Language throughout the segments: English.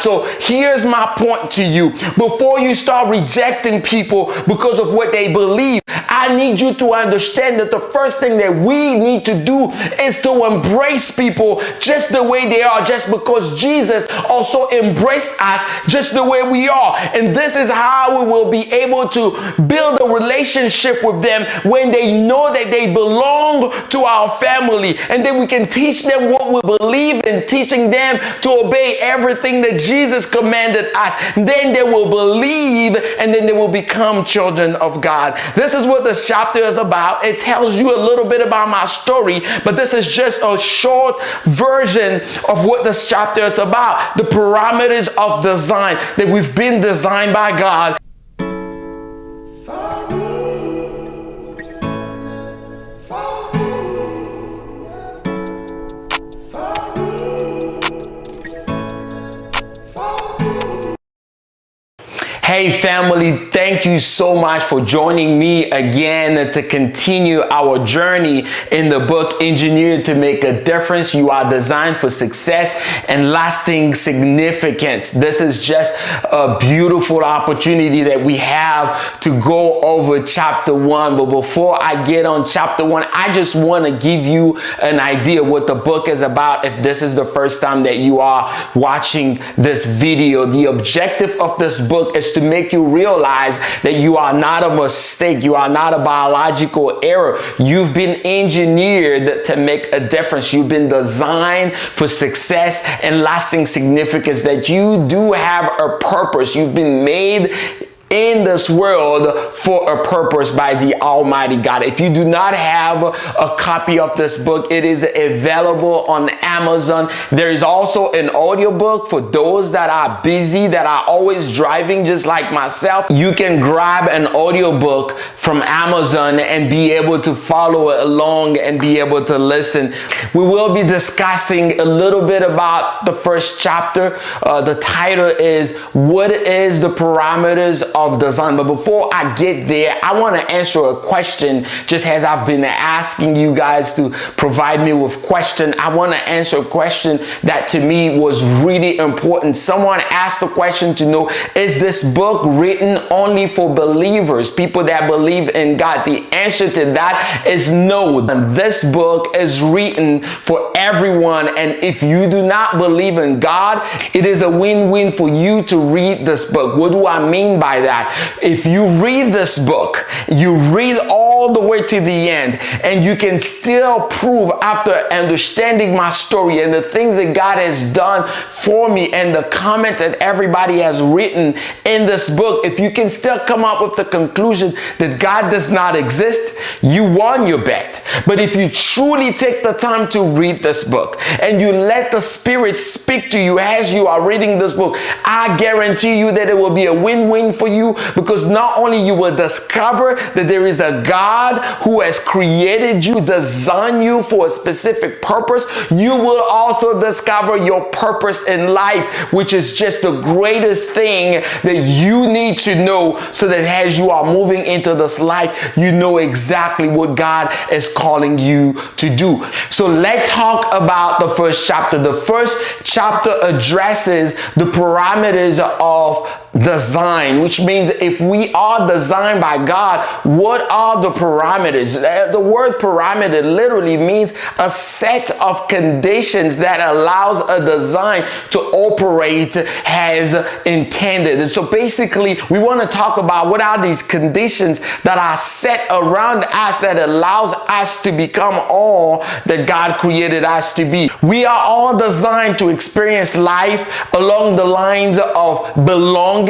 So here's my point to you. Before you start rejecting people because of what they believe, I need you to understand that the first thing that we need to do is to embrace people just the way they are, just because Jesus also embraced us just the way we are. And this is how we will be able to build a relationship with them when they know that they belong to our family. And then we can teach them what we believe in, teaching them to obey everything that Jesus commanded us. Then they will believe, and then they will become children of God. This is what this chapter is about. It tells you a little bit about my story, but this is just a short version of what this chapter is about. The parameters of design, that we've been designed by God. Hey family, thank you so much for joining me again to continue our journey in the book Engineered to Make a Difference. You are designed for success and lasting significance. This is just a beautiful opportunity that we have to go over chapter 1. But before I get on chapter 1, I just want to give you an idea what the book is about. If this is the first time that you are watching this video, the objective of this book is to make you realize that you are not a mistake. You are not a biological error. You've been engineered to make a difference. You've been designed for success and lasting significance, that you do have a purpose. You've been made in this world for a purpose by the Almighty God. If you do not have a copy of this book, it is available on Amazon. There is also an audiobook for those that are busy, that are always driving just like myself. You can grab an audiobook from Amazon and be able to follow along and be able to listen. We will be discussing a little bit about the first chapter. The title is What is the Parameters of Design? But before I get there, I want to answer a question, just as I've been asking you guys to provide me with question. I want to answer a question that to me was really important. Someone asked the question to know, is this book written only for believers, people that believe in God? The answer to that is no. This book is written for everyone, and if you do not believe in God, it is a win-win for you to read this book. What do I mean by that? If you read this book, you read all the way to the end, and you can still prove, after understanding my story and the things that God has done for me and the comments that everybody has written in this book, if you can still come up with the conclusion that God does not exist, you won your bet. But if you truly take the time to read this book and you let the Spirit speak to you as you are reading this book, I guarantee you that it will be a win-win for you, because not only you will discover that there is a God who has created you, designed you for a specific purpose, you will also discover your purpose in life, which is just the greatest thing that you need to know, so that as you are moving into this life, you know exactly what God is calling you to do. So let's talk about the first chapter. The first chapter addresses the parameters of design, which means if we are designed by God, what are the parameters? The word parameter literally means a set of conditions that allows a design to operate as intended. And so basically, we want to talk about what are these conditions that are set around us that allows us to become all that God created us to be. We are all designed to experience life along the lines of belonging,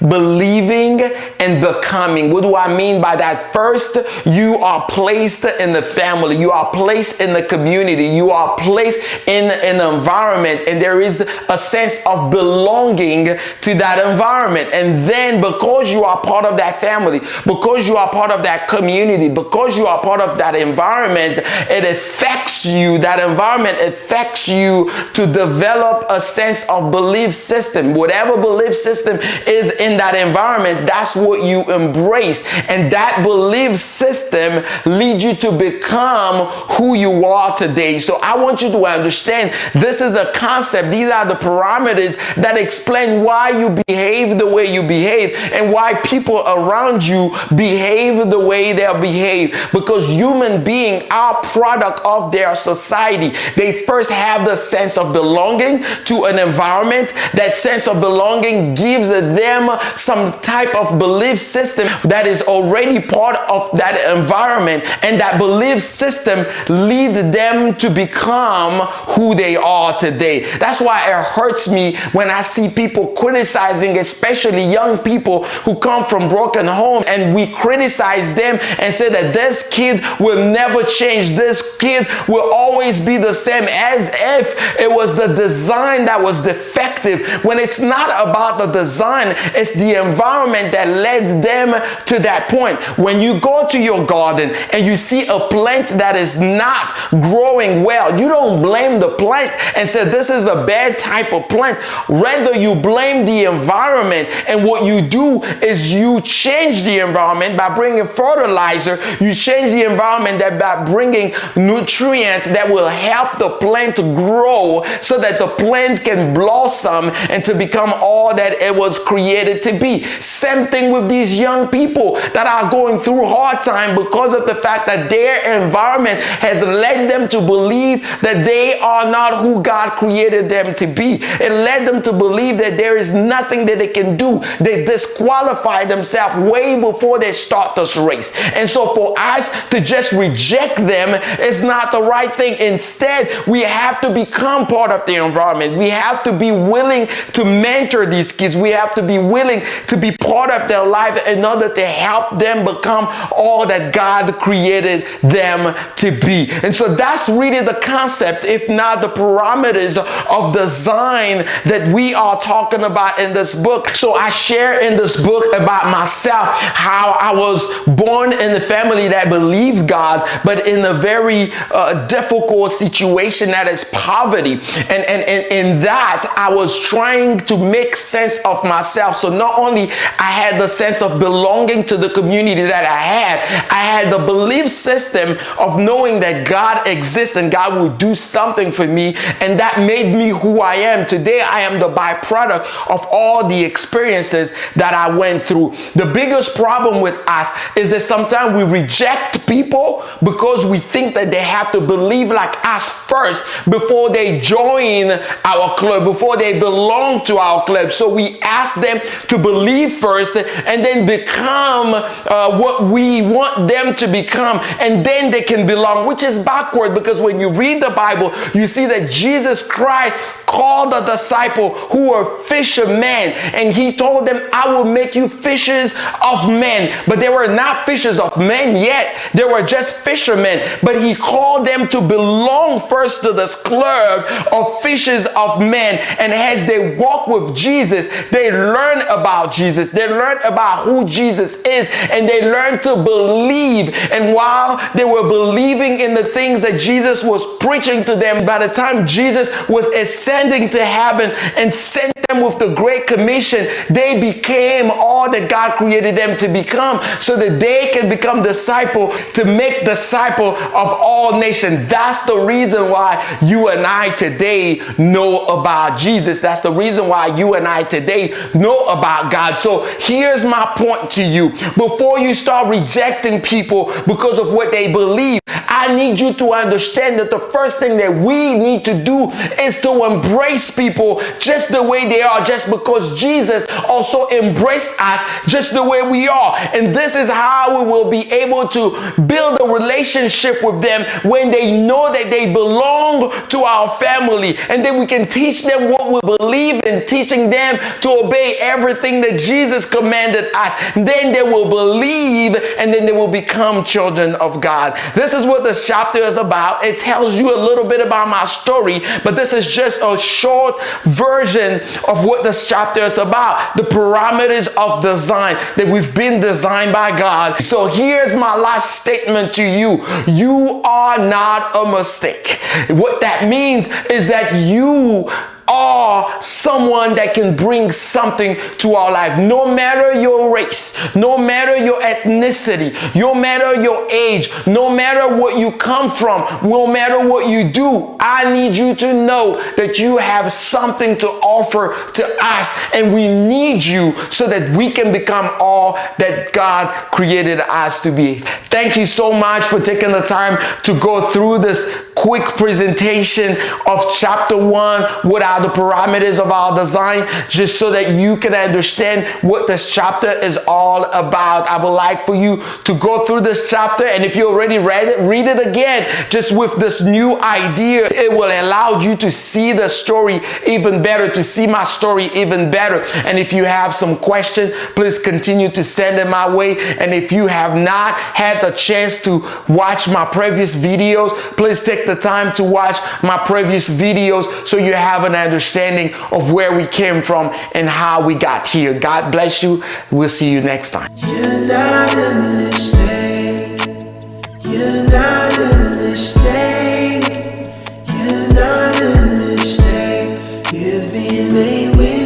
believing, and becoming. What do I mean by that? First, you are placed in the family, you are placed in the community, you are placed in an environment, and there is a sense of belonging to that environment. And then because you are part of that family, because you are part of that community, because you are part of that environment, it affects you. That environment affects you to develop a sense of belief system. Whatever belief system is in that environment, that's what you embrace. And that belief system leads you to become who you are today. So I want you to understand this is a concept. These are the parameters that explain why you behave the way you behave and why people around you behave the way they behave. Because human beings are product of their society. They first have the sense of belonging to an environment. That sense of belonging gives them some type of belief system that is already part of that environment, and that belief system leads them to become who they are today. That's why it hurts me when I see people criticizing, especially young people who come from broken homes, and we criticize them and say that this kid will never change, this kid will always be the same, as if it was the design that was defective, when it's not about the design, it's the environment that led them to that point. When you go to your garden and you see a plant that is not growing well, you don't blame the plant and say this is a bad type of plant. Rather, you blame the environment, and what you do is you change the environment by bringing fertilizer. You change the environment by bringing nutrients that will help the plant to grow so that the plant can blossom and to become all that it was created to be. Same thing with these young people that are going through hard time because of the fact that their environment has led them to believe that they are not who God created them to be. It led them to believe that there is nothing that they can do. They disqualify themselves way before they start this race. And so for us to just reject them is not the right thing. Instead, we have to become part of the environment. We have to be willing to mentor these kids. We have to be willing to be part of their life in order to help them become all that God created them to be. And so that's really the concept, if not the parameters of design that we are talking about in this book. So I share in this book about myself, how I was born in a family that believed God, but in a very difficult situation, that is poverty. And in that, I was trying to make sense of myself. So not only I had the sense of belonging to the community that I had the belief system of knowing that God exists and God will do something for me, and that made me who I am. Today, I am the byproduct of all the experiences that I went through. The biggest problem with us is that sometimes we reject people because we think that they have to believe like us first before they join our club, before they belong to our club. So we ask them to believe first and then become what we want them to become, and then they can belong, which is backward, because when you read the Bible, you see that Jesus Christ called the disciple who were fishermen, and he told them, I will make you fishers of men. But they were not fishers of men yet. They were just fishermen. But he called them to belong first to this club of fishers of men. And as they walk with Jesus, they learn about Jesus. They learn about who Jesus is, and they learn to believe. And while they were believing in the things that Jesus was preaching to them, by the time Jesus was ascending to heaven and sent them with the Great Commission, they became all that God created them to become, so that they can become disciple, to make disciple of all nations. That's the reason why you and I today know about Jesus. That's the reason why you and I today know about God. So here's my point to you. Before you start rejecting people because of what they believe, I need you to understand that the first thing that we need to do is to embrace people just the way they are, just because Jesus also embraced us just the way we are. And this is how we will be able to build a relationship with them, when they know that they belong to our family, and then we can teach them what we believe in, teaching them to obey everything that Jesus commanded us. Then they will believe, and then they will become children of God. This is what this chapter is about. It tells you a little bit about my story, but this is just a short version of what this chapter is about. The parameters of design, that we've been designed by God. So here's my last statement to you. You are not a mistake. What that means is that you are someone that can bring something to our life. No matter your race, no matter your ethnicity, no matter your age, no matter what you come from, no matter what you do, I need you to know that you have something to offer to us, and we need you so that we can become all that God created us to be. Thank you so much for taking the time to go through this quick presentation of chapter 1. What are the parameters of our design, just so that you can understand what this chapter is all about. I would like for you to go through this chapter, and if you already read it, read it again, just with this new idea. It will allow you to see the story even better, to see my story even better. And if you have some questions, please continue to send them my way. And if you have not had the chance to watch my previous videos, please take the time to watch my previous videos so you have an understanding of where we came from and how we got here. God bless you. We'll see you next time. You're not a mistake. You're not a mistake. You're not a mistake. You've been made with